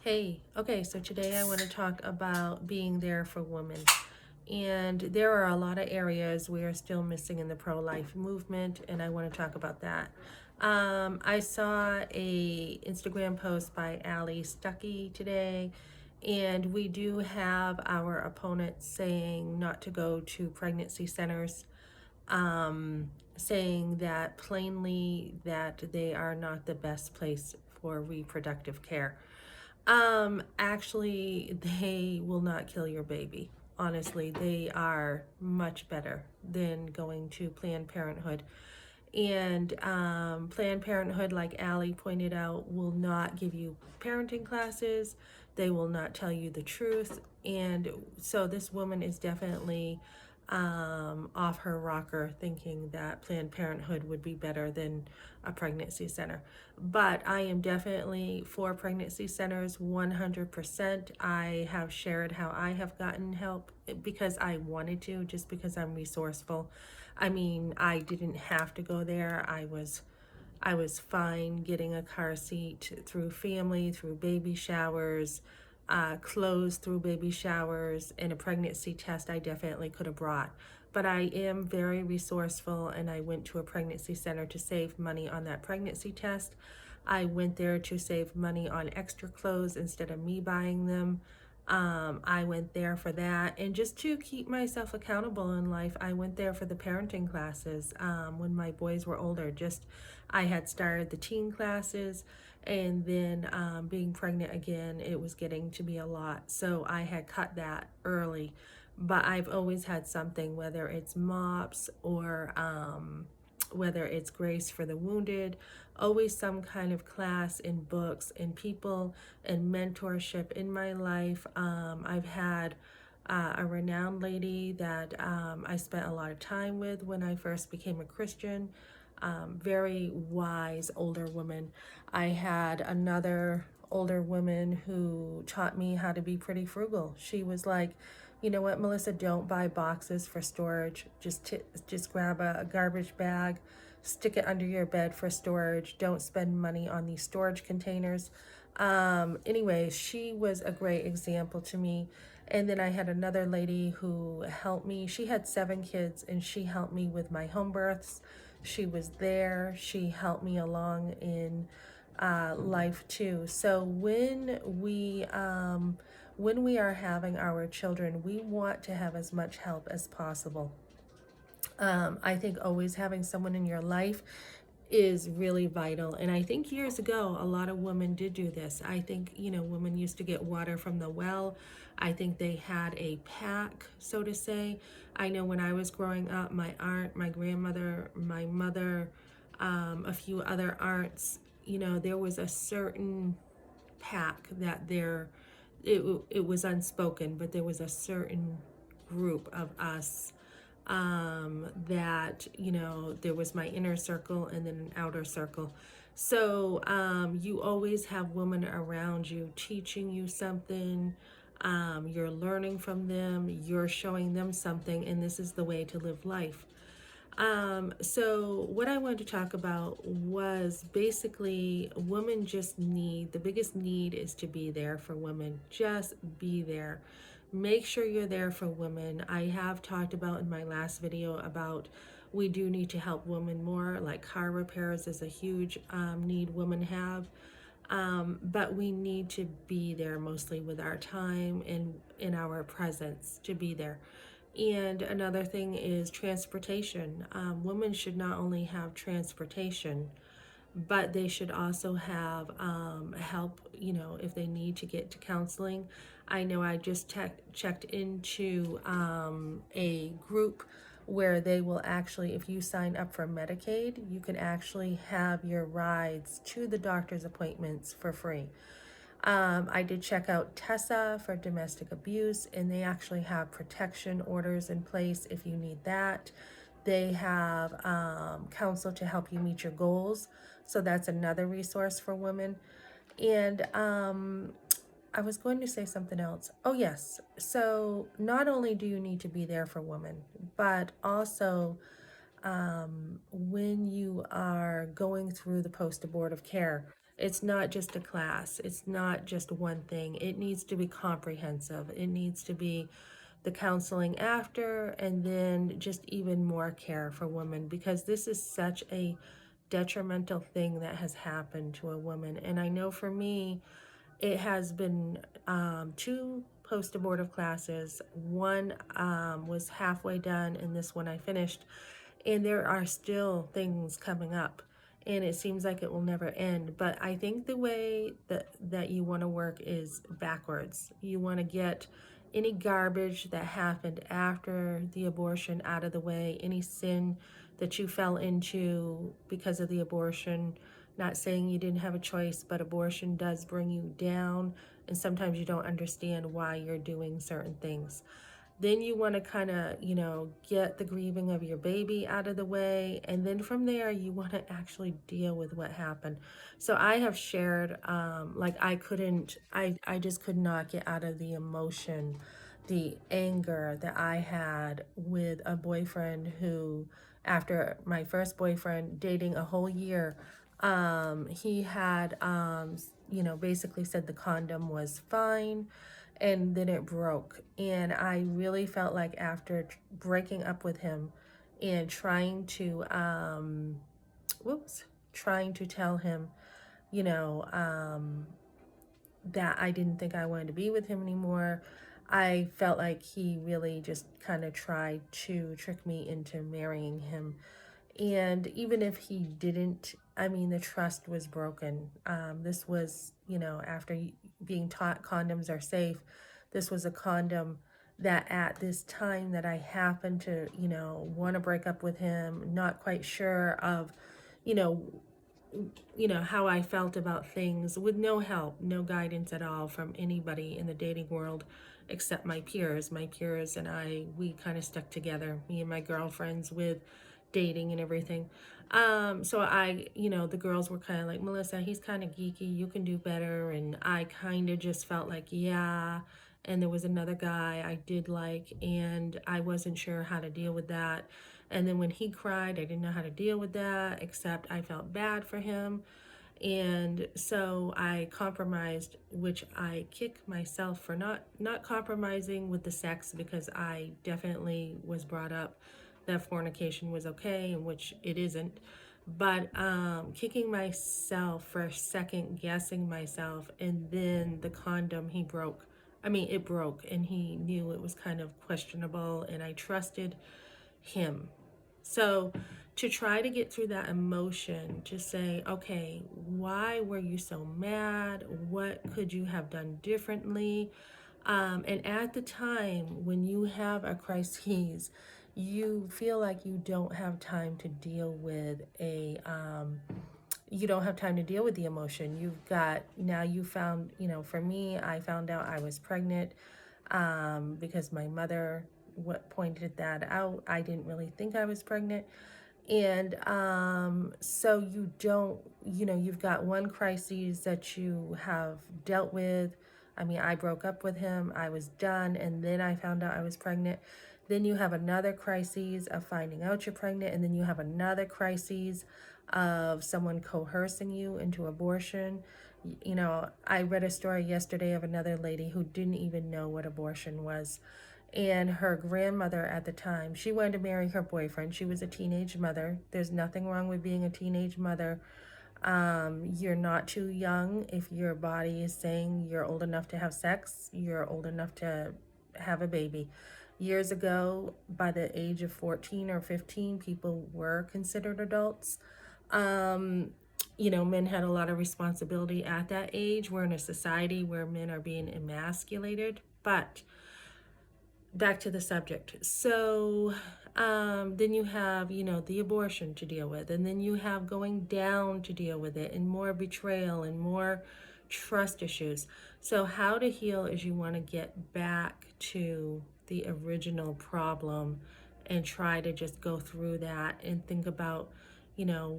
Hey, okay, so today I want to talk about being there for women. And there are a lot of areas we are still missing in the pro-life movement, and I want to talk about that. I saw a Instagram post by Ali Stuckey today, and we do have our opponents saying not to go to pregnancy centers, saying that plainly that they are not the best place for reproductive care. Actually, they will not kill your baby. Honestly, they are much better than going to Planned Parenthood. And Planned Parenthood, like Allie pointed out, will not give you parenting classes. They will not tell you the truth. And so this woman is definitely off her rocker thinking that Planned Parenthood would be better than a pregnancy center. But I am definitely for pregnancy centers 100%. I have shared how I have gotten help because I wanted to, just because I'm resourceful. I mean, I didn't have to go there. I was fine getting a car seat through family, through baby showers, clothes through baby showers, and a pregnancy test I definitely could have brought. But I am very resourceful, and I went to a pregnancy center to save money on that pregnancy test. I went there to save money on extra clothes instead of me buying them. I went there for that. And just to keep myself accountable in life, I went there for the parenting classes when my boys were older. I had started the teen classes, and then being pregnant again, it was getting to be a lot. So I had cut that early. But I've always had something, whether it's MOPS or whether it's Grace for the Wounded, always some kind of class in books and people and mentorship in my life. I've had a renowned lady that I spent a lot of time with when I first became a Christian. Very wise older woman. I had another older woman who taught me how to be pretty frugal. She was like, you know what, Melissa, don't buy boxes for storage. Just grab a garbage bag, stick it under your bed for storage. Don't spend money on these storage containers. Anyway, she was a great example to me. And then I had another lady who helped me. She had 7 kids, and she helped me with my home births. She was there. She helped me along in life too. So when we are having our children, we want to have as much help as possible. I think always having someone in your life is really vital. And I think years ago, a lot of women did do this. I think, women used to get water from the well. I think they had a pack, so to say. I know when I was growing up, my aunt, my grandmother, my mother, a few other aunts, there was a certain pack that it was unspoken, but there was a certain group of us that there was my inner circle and then an outer circle. So you always have women around you teaching you something. You're learning from them, you're showing them something, and this is the way to live life. So what I wanted to talk about was basically women just need, the biggest need is to be there for women. Just be there. Make sure you're there for women. I have talked about in my last video about we do need to help women more, like car repairs is a huge need women have. But we need to be there mostly with our time and in our presence to be there. And another thing is transportation. Women should not only have transportation, but they should also have help, if they need to get to counseling. I know I just checked into a group where they will actually, if you sign up for Medicaid, you can actually have your rides to the doctor's appointments for free. I did check out Tessa for domestic abuse, and they actually have protection orders in place if you need that. They have counsel to help you meet your goals. So that's another resource for women. And I was going to say something else. Oh, yes. So not only do you need to be there for women, but also when you are going through the post-abortive care, It's not just a class. It's not just one thing. It needs to be comprehensive. It needs to be the counseling after, and then just even more care for women, because this is such a detrimental thing that has happened to a woman. And I know for me, it has been two post-abortive classes. One was halfway done, and this one I finished. And there are still things coming up, and it seems like it will never end. But I think the way that you want to work is backwards. You want to get any garbage that happened after the abortion out of the way, any sin that you fell into because of the abortion. Not saying you didn't have a choice, but abortion does bring you down, and sometimes you don't understand why you're doing certain things. Then you want to kind of, get the grieving of your baby out of the way. And then from there, you want to actually deal with what happened. So I have shared, like I just could not get out of the emotion, the anger that I had with a boyfriend who, after my first boyfriend, dating a whole year, he had, basically said the condom was fine, and then it broke. And I really felt like after breaking up with him and trying to tell him, you know, that I didn't think I wanted to be with him anymore, I felt like he really just kind of tried to trick me into marrying him. And even if he didn't, I mean, the trust was broken. This was, after being taught condoms are safe, this was a condom that at this time that I happened to, want to break up with him, not quite sure of, you know, how I felt about things, with no help, no guidance at all from anybody in the dating world except my peers. My peers and I, we kind of stuck together, me and my girlfriends, with dating and everything. So the girls were kind of like, Melissa, he's kind of geeky, you can do better. And I kind of just felt like, yeah. And there was another guy I did like, and I wasn't sure how to deal with that. And then when he cried, I didn't know how to deal with that, except I felt bad for him. And so I compromised, which I kick myself for not compromising with the sex, because I definitely was brought up that fornication was okay, and which it isn't. But kicking myself for second guessing myself. And then the condom he broke. I mean, it broke, and he knew it was kind of questionable, and I trusted him. So to try to get through that emotion, to say, okay, why were you so mad? What could you have done differently? And at the time when you have a crisis, you feel like you don't have time to deal with you don't have time to deal with the emotion. You found, for me, I found out I was pregnant because my mother pointed that out. I didn't really think I was pregnant. And so you've got one crisis that you have dealt with. I mean, I broke up with him, I was done, and then I found out I was pregnant. Then you have another crisis of finding out you're pregnant, and then you have another crisis of someone coercing you into abortion. I read a story yesterday of another lady who didn't even know what abortion was. And her grandmother at the time, she wanted to marry her boyfriend. She was a teenage mother. There's nothing wrong with being a teenage mother. You're not too young. If your body is saying you're old enough to have sex, you're old enough to have a baby. Years ago, by the age of 14 or 15, people were considered adults. Men had a lot of responsibility at that age. We're in a society where men are being emasculated. But back to the subject. So then you have, the abortion to deal with, and then you have going down to deal with it, and more betrayal and more trust issues. So how to heal is you want to get back to the original problem and try to just go through that and think about,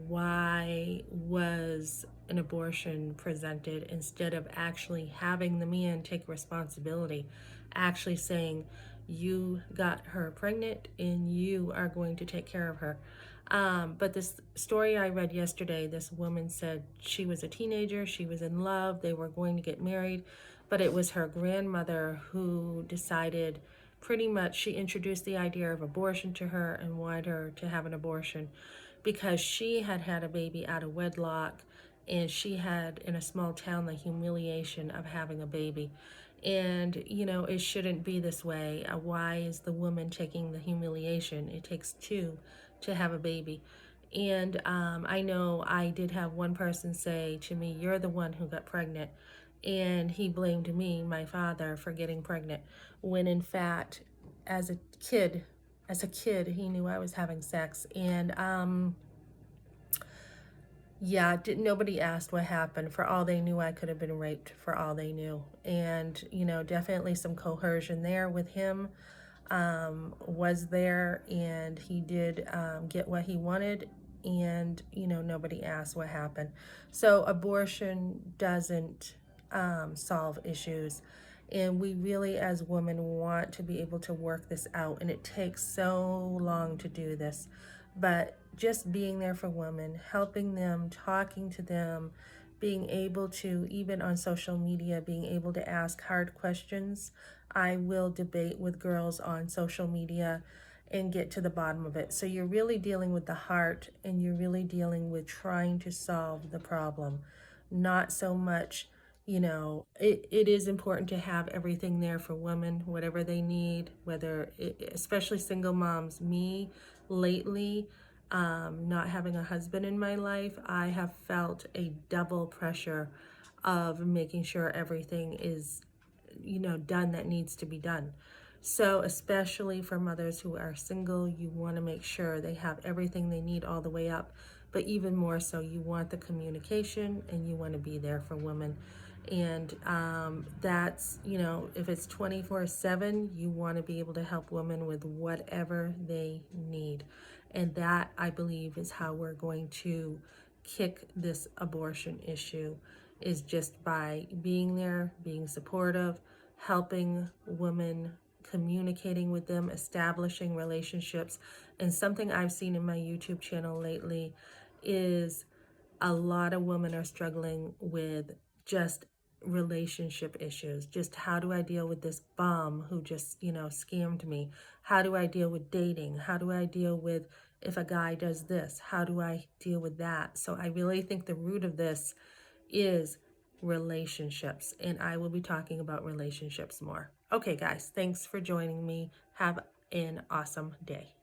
why was an abortion presented, instead of actually having the man take responsibility, actually saying, you got her pregnant and you are going to take care of her. But this story I read yesterday, this woman said she was a teenager, she was in love, they were going to get married, but it was her grandmother who decided, pretty much, she introduced the idea of abortion to her and wanted her to have an abortion because she had had a baby out of wedlock, and she had, in a small town, the humiliation of having a baby. And, it shouldn't be this way. Why is the woman taking the humiliation? It takes two to have a baby. And I know I did have one person say to me, "You're the one who got pregnant." And he blamed me, my father, for getting pregnant. When in fact, as a kid, he knew I was having sex. And yeah, nobody asked what happened. For all they knew, I could have been raped, for all they knew. And, definitely some coercion there with him was there, and he did get what he wanted, and, nobody asked what happened. So abortion doesn't solve issues. And we really, as women, want to be able to work this out. And it takes so long to do this. But just being there for women, helping them, talking to them, being able to, even on social media, being able to ask hard questions. I will debate with girls on social media and get to the bottom of it. So you're really dealing with the heart, and you're really dealing with trying to solve the problem, not so much, it is important to have everything there for women, whatever they need, especially single moms. Me, lately, not having a husband in my life, I have felt a double pressure of making sure everything is, done that needs to be done. So especially for mothers who are single, you want to make sure they have everything they need all the way up. But even more so, you want the communication, and you want to be there for women. And that's, if it's 24/7, you want to be able to help women with whatever they need. And that, I believe, is how we're going to kick this abortion issue, is just by being there, being supportive, helping women, communicating with them, establishing relationships. And something I've seen in my YouTube channel lately is a lot of women are struggling with just relationship issues. Just, how do I deal with this bum who just, scammed me? How do I deal with dating? How do I deal with if a guy does this? How do I deal with that? So I really think the root of this is relationships, and I will be talking about relationships more. Okay, guys, thanks for joining me. Have an awesome day.